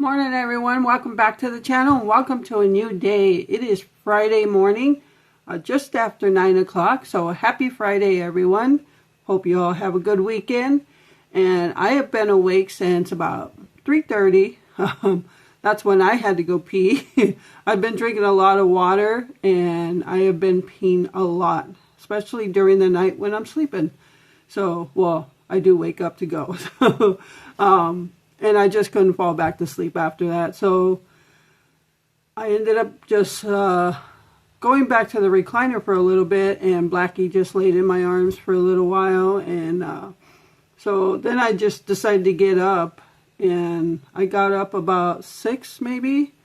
Morning everyone, welcome back to the channel and welcome to a new day. It is Friday morning, just after 9 o'clock, so happy Friday everyone. Hope you all have a good weekend. And I have been awake since about 3:30. That's when I had to go pee. I've been drinking a lot of water and I have been peeing a lot, especially during the night when I'm sleeping. So, well, I do wake up to go. And I just couldn't fall back to sleep after that. So I ended up just going back to the recliner for a little bit, and Blackie just laid in my arms for a little while. And so then I just decided to get up, and I got up about 6 maybe.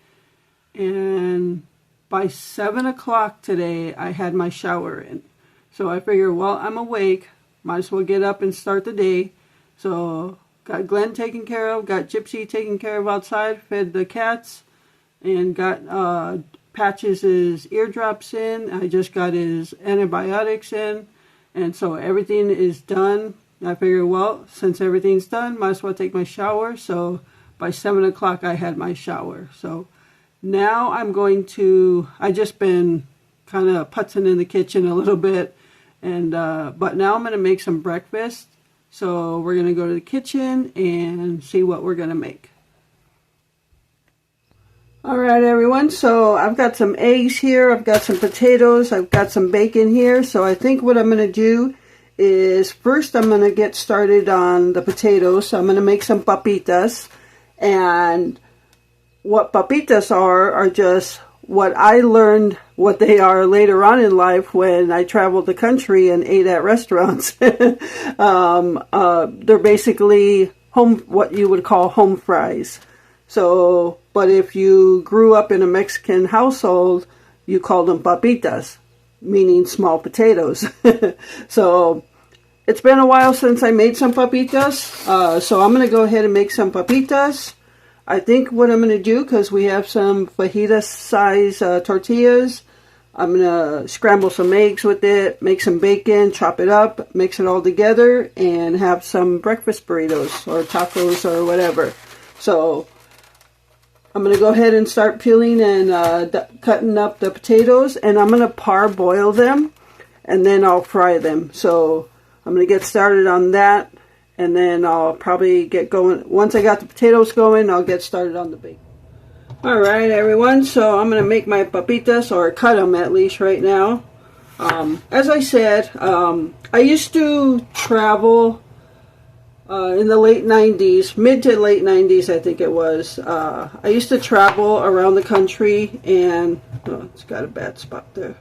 And by 7 o'clock today, I had my shower in. So I figured, well, I'm awake, might as well get up and start the day. So got Glenn taken care of, got Gypsy taken care of outside, fed the cats, and got Patches' eardrops in. I just got his antibiotics in, and so everything is done. I figured, well, since everything's done, might as well take my shower. So by 7 o'clock, I had my shower. So now I'm going to, I just been kind of putzing in the kitchen a little bit, and but now I'm going to make some breakfast. So we're going to go to the kitchen and see what we're going to make. Alright everyone, so I've got some eggs here, I've got some potatoes, I've got some bacon here. So I think what I'm going to do is first I'm going to get started on the potatoes. So I'm going to make some papitas. And what papitas are just what I learned what they are later on in life when I traveled the country and ate at restaurants. They're basically what you would call home fries. So, but if you grew up in a Mexican household, you called them papitas, meaning small potatoes. So it's been a while since I made some papitas. So I'm going to go ahead and make some papitas. I think what I'm going to do, because we have some fajita size tortillas, I'm going to scramble some eggs with it, make some bacon, chop it up, mix it all together, and have some breakfast burritos or tacos or whatever. So I'm going to go ahead and start peeling and cutting up the potatoes, and I'm going to parboil them, and then I'll fry them. So I'm going to get started on that. And then I'll probably get going. Once I got the potatoes going, I'll get started on the bacon. Alright everyone, so I'm going to make my papitas, or cut them at least right now. As I said, I used to travel in the late 90s, mid to late 90s I think it was. I used to travel around the country, and oh, it's got a bad spot there.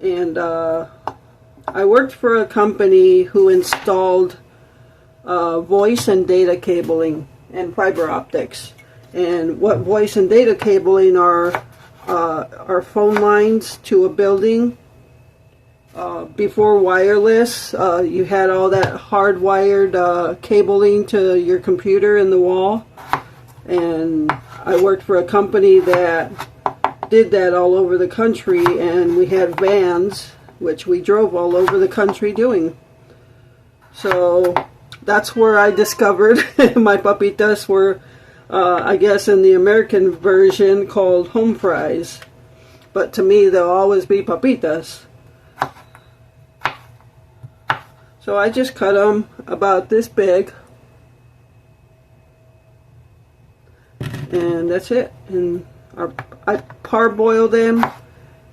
And I worked for a company who installed voice and data cabling and fiber optics. And what voice and data cabling are phone lines to a building. Before wireless, you had all that hardwired cabling to your computer in the wall. And I worked for a company that did that all over the country, and we had vans which we drove all over the country doing. So that's where I discovered my papitas were, I guess in the American version, called home fries. But to me, they'll always be papitas. So I just cut them about this big. And that's it. And I parboil them,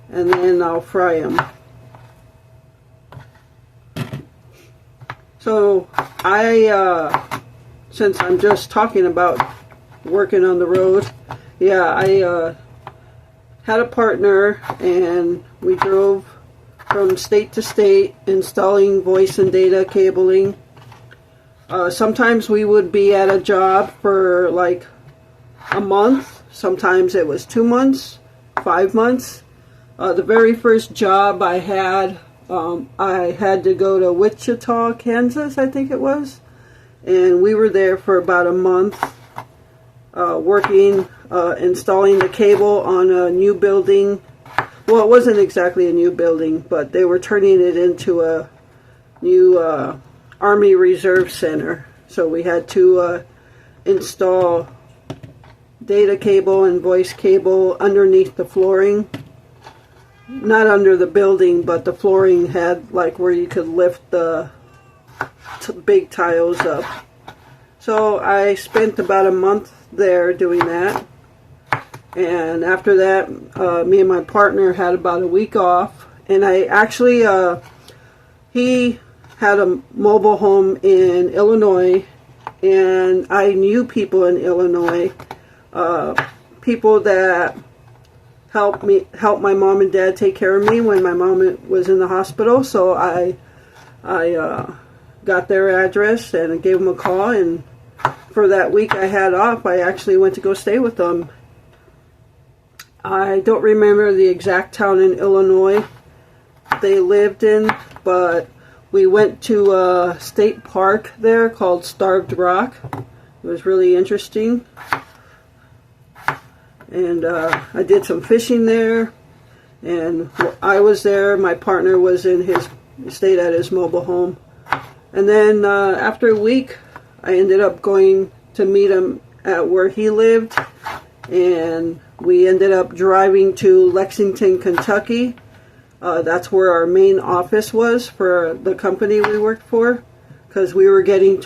and then I'll fry them. So since I'm just talking about working on the road, yeah, I had a partner, and we drove from state to state installing voice and data cabling. Sometimes we would be at a job for like a month. Sometimes it was 2 months, 5 months. The very first job I had to go to Wichita, Kansas, I think it was. And we were there for about a month working, installing the cable on a new building. Well, it wasn't exactly a new building, but they were turning it into a new Army Reserve Center. So we had to install data cable and voice cable underneath the flooring. Not under the building, but the flooring had like where you could lift the big tiles up. So I spent about a month there doing that. And after that, me and my partner had about a week off. And I actually, he had a mobile home in Illinois, and I knew people in Illinois, people that helped my mom and dad take care of me when my mom was in the hospital. So I got their address and I gave them a call, and for that week I had off, I actually went to go stay with them. I don't remember the exact town in Illinois they lived in, but we went to a state park there called Starved Rock. It was really interesting. And I did some fishing there, and I was there. My partner was stayed at his mobile home. And then after a week, I ended up going to meet him at where he lived, and we ended up driving to Lexington, Kentucky. That's where our main office was for the company we worked for, because we were getting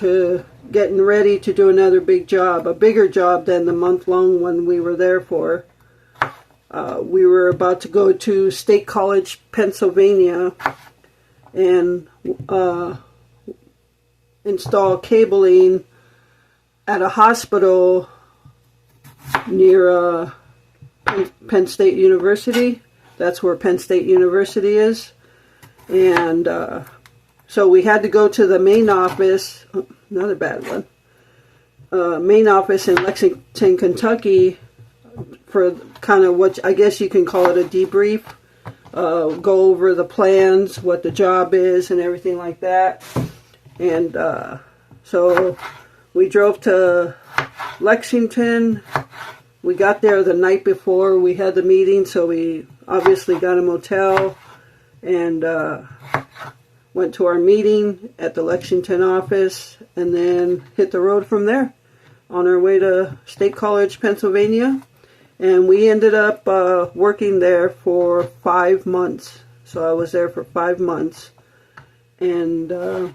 ready to do another big job, a bigger job than the month-long one we were there for. We were about to go to State College, Pennsylvania, and install cabling at a hospital near Penn State University. That's where Penn State University is. And so we had to go to the main office, another bad one, main office in Lexington, Kentucky, for kind of what I guess you can call it a debrief, go over the plans, what the job is, and everything like that. And so we drove to Lexington. We got there the night before we had the meeting, so we obviously got a motel and went to our meeting at the Lexington office, and then hit the road from there on our way to State College, Pennsylvania. And we ended up working there for 5 months. So I was there for 5 months. And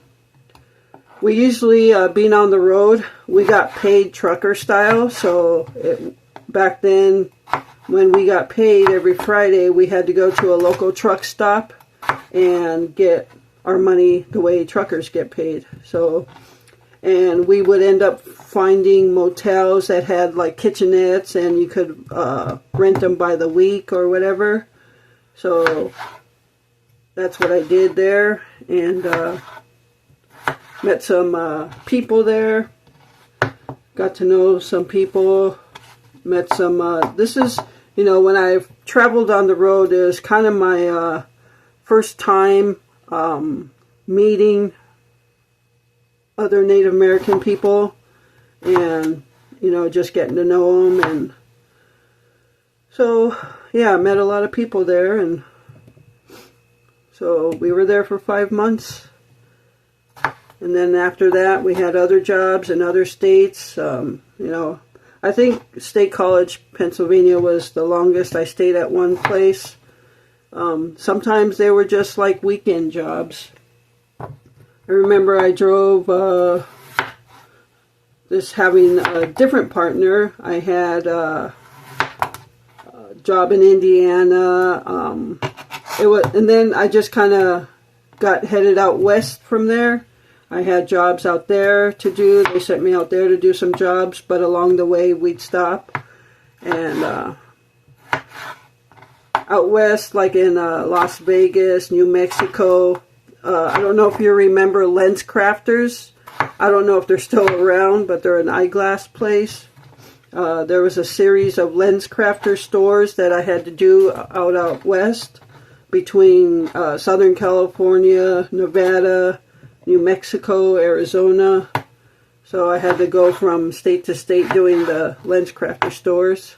we usually, being on the road, we got paid trucker style. So back then, when we got paid every Friday, we had to go to a local truck stop and get our money the way truckers get paid. So, and we would end up finding motels that had like kitchenettes, and you could rent them by the week or whatever. So that's what I did there, and met some people there. Got to know some people. Met some. This is, when I've traveled on the road, it was kind of my first time meeting other Native American people, and just getting to know them. And so yeah, I met a lot of people there, and so we were there for 5 months. And then after that, we had other jobs in other states. I think State College, Pennsylvania was the longest I stayed at one place. Sometimes they were just like weekend jobs. I remember I drove, having a different partner. I had a job in Indiana. And then I just kind of got headed out west from there. I had jobs out there to do. They sent me out there to do some jobs, but along the way we'd stop. And out west, like in Las Vegas, New Mexico, I don't know if you remember Lens Crafters. I don't know if they're still around, but they're an eyeglass place. There was a series of Lens Crafter stores that I had to do out west between Southern California, Nevada, New Mexico, Arizona. So I had to go from state to state doing the Lens Crafter stores.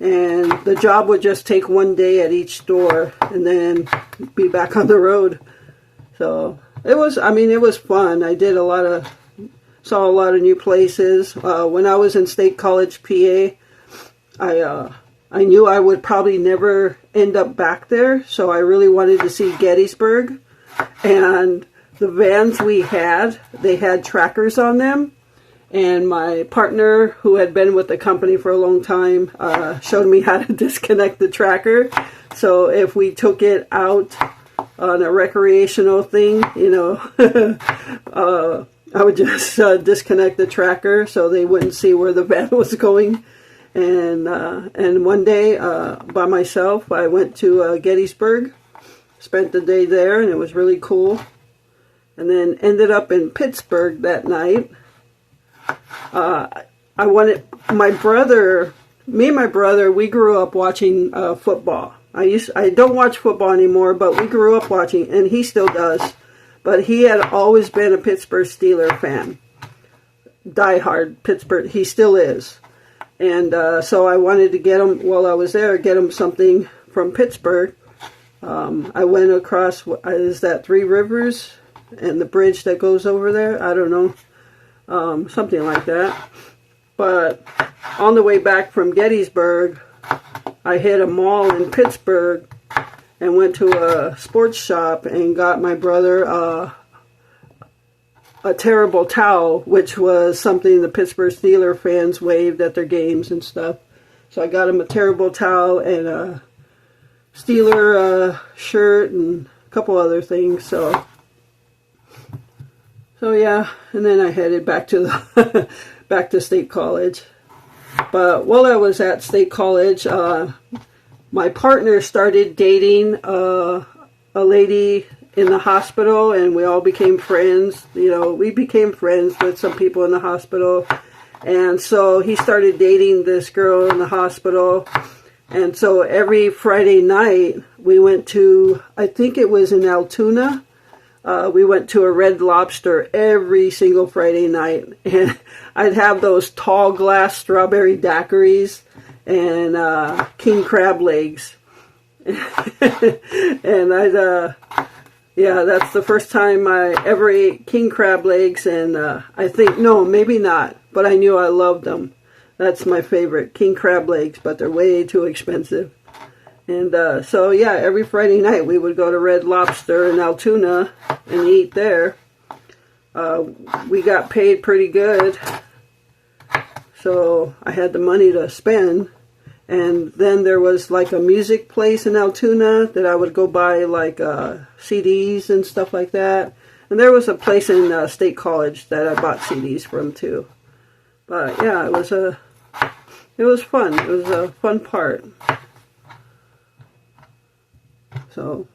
And the job would just take 1 day at each store and then be back on the road. So it was fun. I did a lot of Saw a lot of new places. When I was in State College, PA, I knew I would probably never end up back there, so I really wanted to see Gettysburg. And the vans we had, they had trackers on them. And my partner, who had been with the company for a long time, showed me how to disconnect the tracker. So if we took it out on a recreational thing, you know, I would just disconnect the tracker so they wouldn't see where the van was going. And one day, by myself, I went to Gettysburg, spent the day there, and it was really cool. And then ended up in Pittsburgh that night. My brother, we grew up watching football. I don't watch football anymore, but we grew up watching, and he still does. But he had always been a Pittsburgh Steelers fan. Diehard Pittsburgh, he still is. And so I wanted to get him, while I was there, get him something from Pittsburgh. I went across, is that Three Rivers? And the bridge that goes over there? I don't know. Something like that. But on the way back from Gettysburg, I hit a mall in Pittsburgh and went to a sports shop and got my brother a terrible towel, which was something the Pittsburgh Steelers fans waved at their games and stuff. So I got him a terrible towel and a Steeler shirt and a couple other things. So yeah, and then I headed back to the back to State College. But while I was at State College, my partner started dating a lady in the hospital, and we all became friends. You know, we became friends with some people in the hospital. And so he started dating this girl in the hospital. And so every Friday night, we went to, I think it was in Altoona, we went to a Red Lobster every single Friday night. And I'd have those tall glass strawberry daiquiris and king crab legs. And yeah, that's the first time I ever ate king crab legs, and I think, no, maybe not, but I knew I loved them. That's my favorite, king crab legs, but they're way too expensive. And so, yeah, every Friday night we would go to Red Lobster in Altoona and eat there. We got paid pretty good, so I had the money to spend. And then there was like a music place in Altoona that I would go buy like CDs and stuff like that. And there was a place in State College that I bought CDs from too. But yeah, it was fun. It was a fun part. So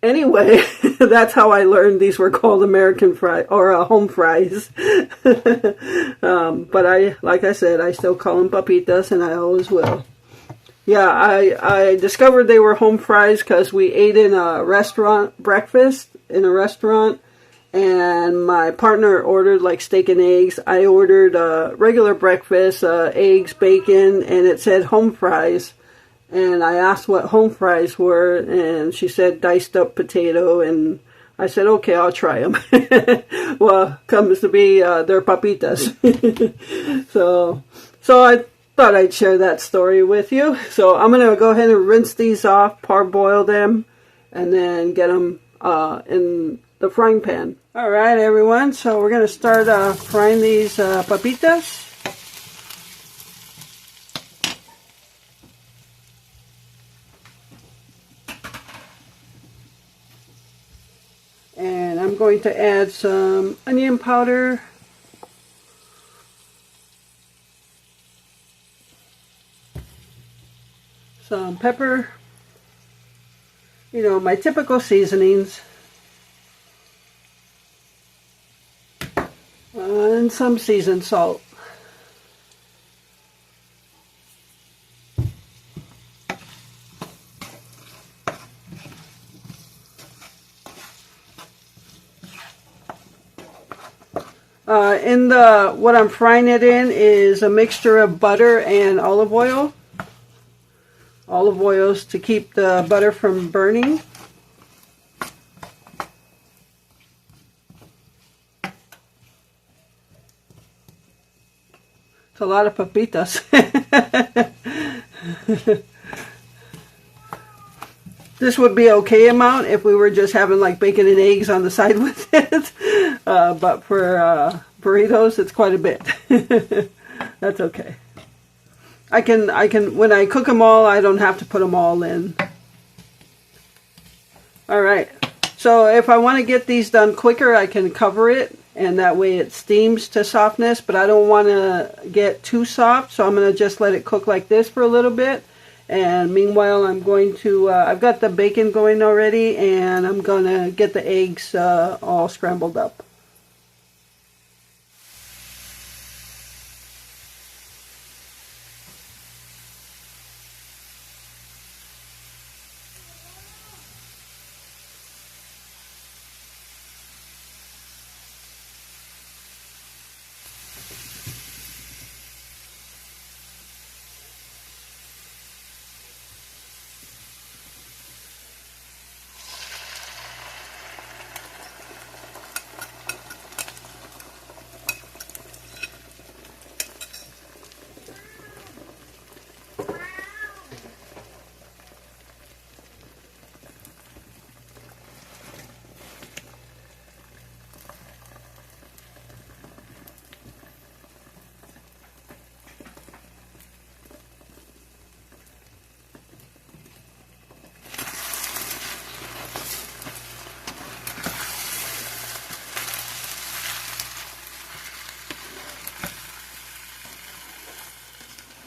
anyway, that's how I learned these were called American fries, or home fries. But like I said, I still call them papitas, and I always will. Yeah, I discovered they were home fries because we ate in a restaurant, breakfast in a restaurant, and my partner ordered like steak and eggs. I ordered regular breakfast, eggs, bacon, and it said home fries. And I asked what home fries were, and she said diced up potato, and I said, okay, I'll try them. Well, comes to be, they're papitas. So I thought I'd share that story with you. So I'm going to go ahead and rinse these off, parboil them, and then get them in the frying pan. All right, everyone, so we're going to start frying these papitas. And I'm going to add some onion powder, some pepper, you know, my typical seasonings, and some seasoned salt. What I'm frying it in is a mixture of butter and olive oil. Olive oils to keep the butter from burning. It's a lot of papitas. This would be okay amount if we were just having like bacon and eggs on the side with it. But for burritos, it's quite a bit. That's okay. I can, when I cook them all, I don't have to put them all in. All right. So if I want to get these done quicker, I can cover it, and that way it steams to softness, but I don't want to get too soft, so I'm going to just let it cook like this for a little bit. And meanwhile, I'm going to, I've got the bacon going already, and I'm going to get the eggs all scrambled up.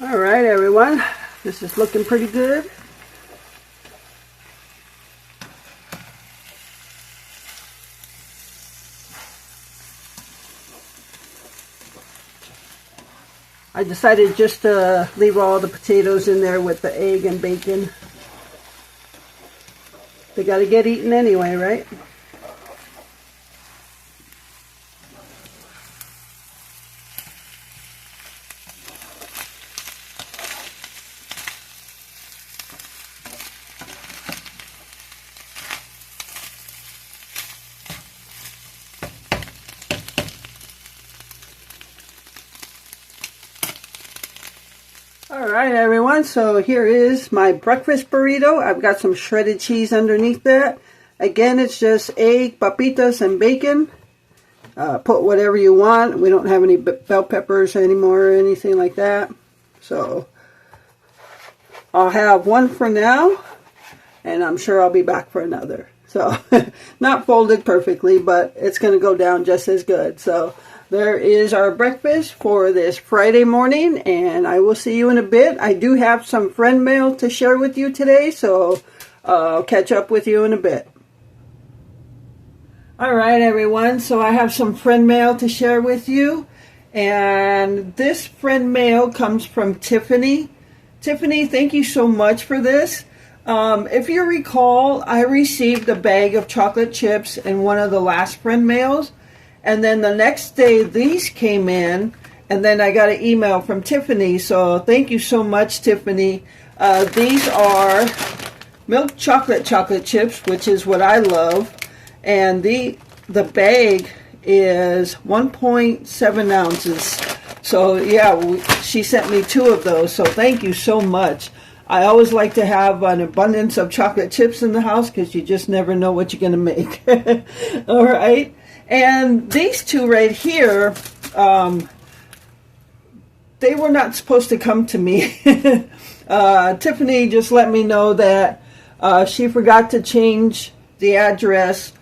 All right, everyone, this is looking pretty good. I decided just to leave all the potatoes in there with the egg and bacon. They got to get eaten anyway, right? Alright everyone, so here is my breakfast burrito. I've got some shredded cheese underneath that. Again, it's just egg, papitas, and bacon. Put whatever you want. We don't have any bell peppers anymore or anything like that. So, I'll have one for now, and I'm sure I'll be back for another. So, not folded perfectly, but it's going to go down just as good. So, there is our breakfast for this Friday morning, and I will see you in a bit. I do have some friend mail to share with you today, so I'll catch up with you in a bit. Alright everyone, so I have some friend mail to share with you, and this friend mail comes from Tiffany. Tiffany, thank you so much for this. If you recall, I received a bag of chocolate chips in one of the last friend mails. And then the next day, these came in, and then I got an email from Tiffany. So thank you so much, Tiffany. These are milk chocolate chips, which is what I love. And the bag is 1.7 ounces. So yeah, she sent me 2 of those. So thank you so much. I always like to have an abundance of chocolate chips in the house because you just never know what you're going to make. All right. And these 2 right here, they were not supposed to come to me. Tiffany just let me know that she forgot to change the address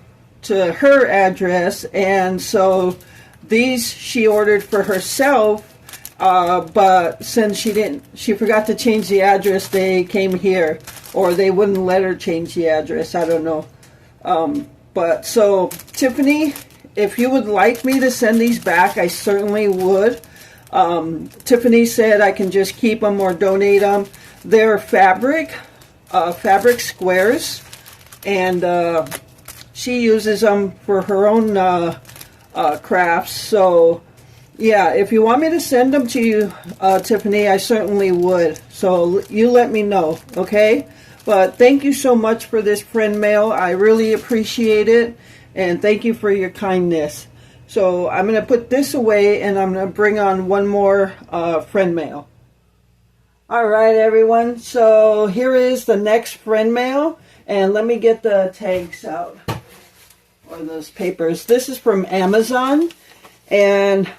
to her address, and so these she ordered for herself, but since she forgot to change the address, they came here, or they wouldn't let her change the address. I don't know. But so Tiffany, if you would like me to send these back, I certainly would. Tiffany said I can just keep them or donate them. They're fabric squares, and she uses them for her own crafts. So yeah, if you want me to send them to you, Tiffany, I certainly would. So you let me know, okay? But thank you so much for this friend mail. I really appreciate it. And thank you for your kindness. So I'm going to put this away, and I'm going to bring on one more friend mail. All right, everyone. So here is the next friend mail, and let me get the tags out, or those papers. This is from Amazon, and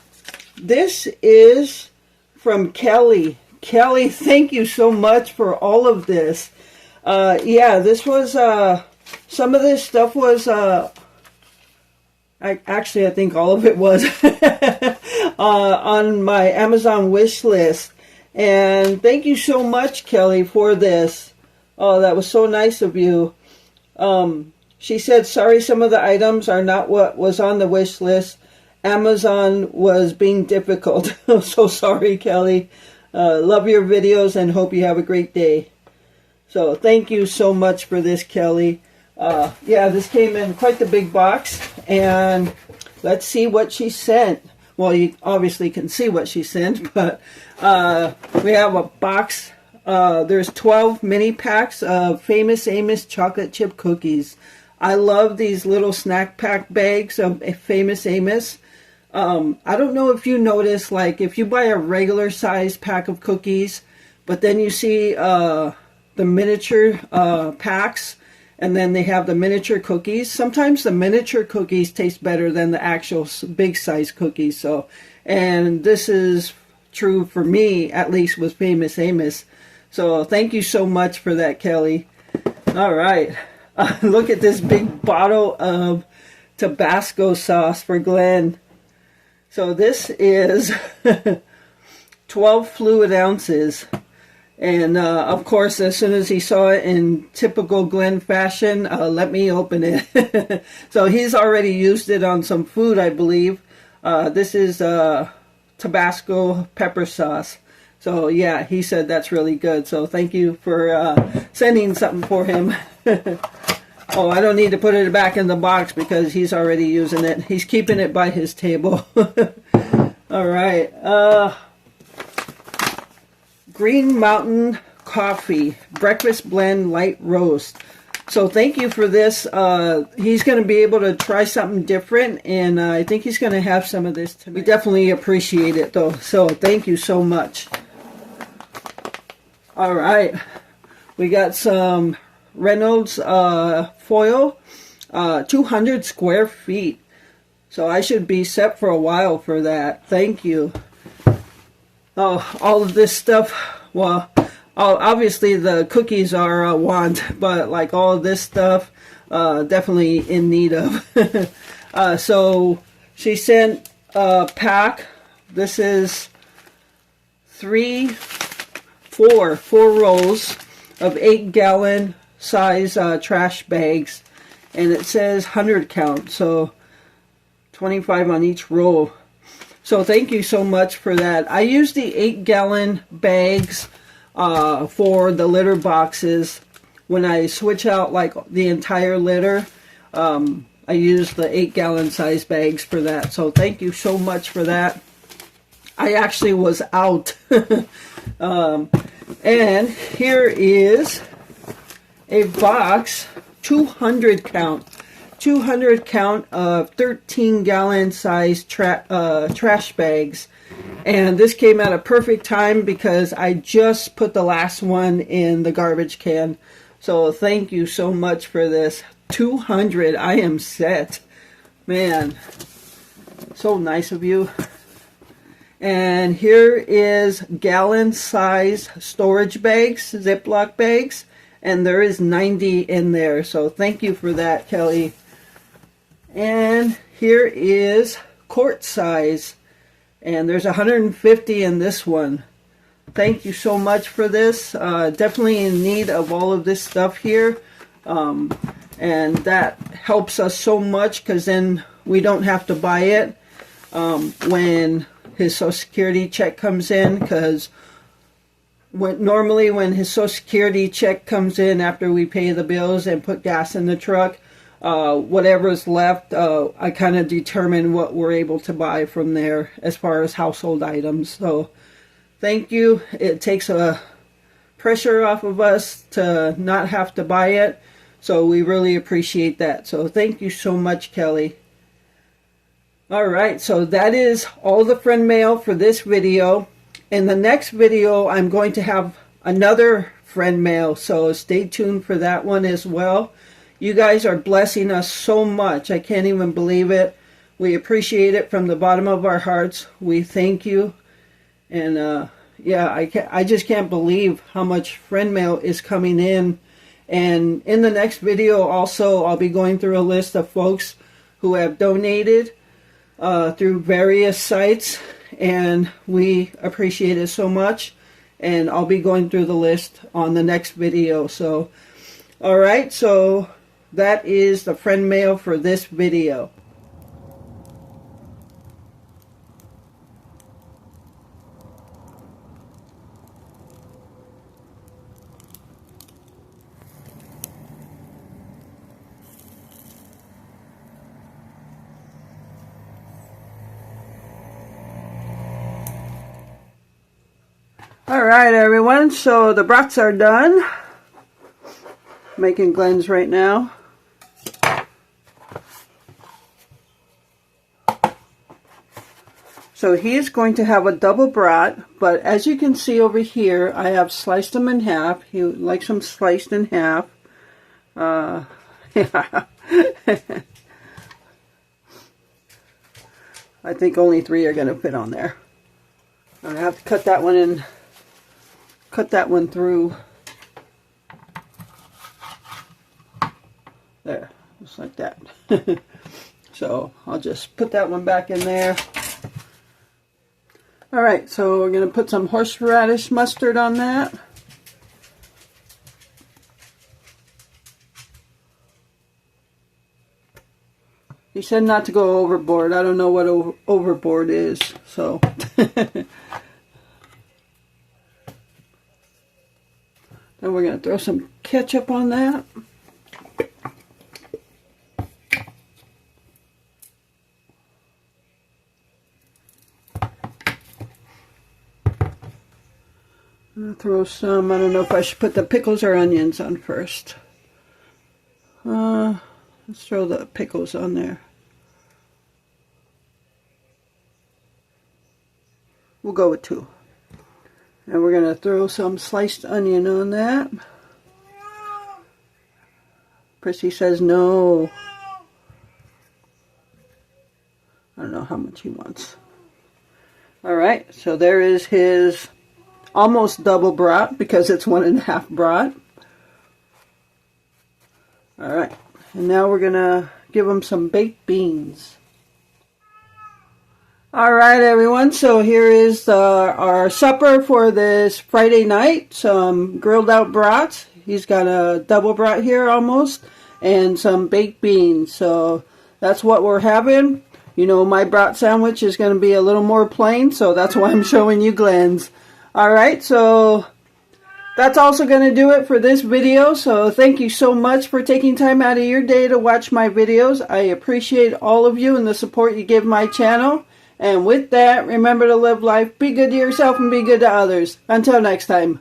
this is from Kelly. Kelly, thank you so much for all of this. Yeah, this was, some of this stuff was, I think all of it was on my Amazon wish list. And thank you so much, Kelly, for this. Oh, that was so nice of you. She said, sorry, some of the items are not what was on the wish list. Amazon was being difficult. I'm so sorry, Kelly. Love your videos and hope you have a great day. So thank you so much for this, Kelly. Yeah, this came in quite the big box, and let's see what she sent. Well, you obviously can see what she sent, but we have a box. There's 12 mini packs of Famous Amos chocolate chip cookies. I love these little snack pack bags of Famous Amos. I don't know if you notice, like if you buy a regular size pack of cookies, but then you see the miniature packs, and then they have the miniature cookies. Sometimes the miniature cookies taste better than the actual big size cookies. So, and this is true for me, at least with Famous Amos. So thank you so much for that, Kelly. All right. Look at this big bottle of Tabasco sauce for Glenn. So this is 12 fluid ounces. And of course, as soon as he saw it in typical Glenn fashion, let me open it. So he's already used it on some food, I believe. This is Tabasco pepper sauce. So yeah, he said that's really good. So thank you for sending something for him. Oh, I don't need to put it back in the box because he's already using it. He's keeping it by his table. All right. Green Mountain Coffee Breakfast Blend Light Roast. So thank you for this. He's going to be able to try something different, and I think he's going to have some of this tonight. We definitely appreciate it, though. So thank you so much. All right. We got some Reynolds foil, 200 square feet. So I should be set for a while for that. Thank you. Oh, all of this stuff, well, obviously the cookies are a want, but like all of this stuff, definitely in need of. So she sent a pack. This is four rolls of 8-gallon size trash bags, and it says 100 count, so 25 on each roll. So thank you so much for that. I use the 8-gallon bags for the litter boxes. When I switch out like the entire litter, I use the 8-gallon size bags for that. So thank you so much for that. I actually was out. And here is a box, 200 count. 200 count of 13-gallon size trash bags, and this came at a perfect time because I just put the last one in the garbage can. So thank you so much for this. 200. I am set, man. So nice of you. And here is gallon size storage bags, Ziploc bags, and there is 90 in there. So thank you for that, Kelly. And here is quart size, and there's 150 in this one. Thank you so much for this. Definitely in need of all of this stuff here, and that helps us so much because then we don't have to buy it when his Social Security check comes in, because normally when his Social Security check comes in after we pay the bills and put gas in the truck, whatever's left, I kind of determine what we're able to buy from there as far as household items. So thank you. It takes a pressure off of us to not have to buy it. So we really appreciate that. So thank you so much, Kelly. Alright, so that is all the friend mail for this video. In the next video, I'm going to have another friend mail, so stay tuned for that one as well. You guys are blessing us so much. I can't even believe it. We appreciate it from the bottom of our hearts. We thank you. And yeah, I just can't believe how much friend mail is coming in. And in the next video also, I'll be going through a list of folks who have donated through various sites, and we appreciate it so much. And I'll be going through the list on the next video. So, alright, so that is the friend mail for this video. Alright everyone, so the brats are done. Making Glenn's right now. So he is going to have a double brat, but as you can see over here, I have sliced them in half. He likes them sliced in half. Yeah. I think only 3 are going to fit on there. I have to cut that one in. Cut that one through there, just like that. So I'll just put that one back in there. Alright, so we're going to put some horseradish mustard on that. He said not to go overboard. I don't know what overboard is, so. Then we're going to throw some ketchup on that. I'm going to throw some, I don't know if I should put the pickles or onions on first. Let's throw the pickles on there. We'll go with 2. And we're going to throw some sliced onion on that. Prissy says no. I don't know how much he wants. Alright, so there is his almost double brat because it's 1.5 brat. Alright, and now we're going to give him some baked beans. Alright everyone, so here is our supper for this Friday night. Some grilled out brats. He's got a double brat here almost. And some baked beans. So that's what we're having. You know, my brat sandwich is going to be a little more plain. So that's why I'm showing you Glenn's. Alright, so that's also going to do it for this video. So thank you so much for taking time out of your day to watch my videos. I appreciate all of you and the support you give my channel. And with that, remember to live life, be good to yourself, and be good to others. Until next time.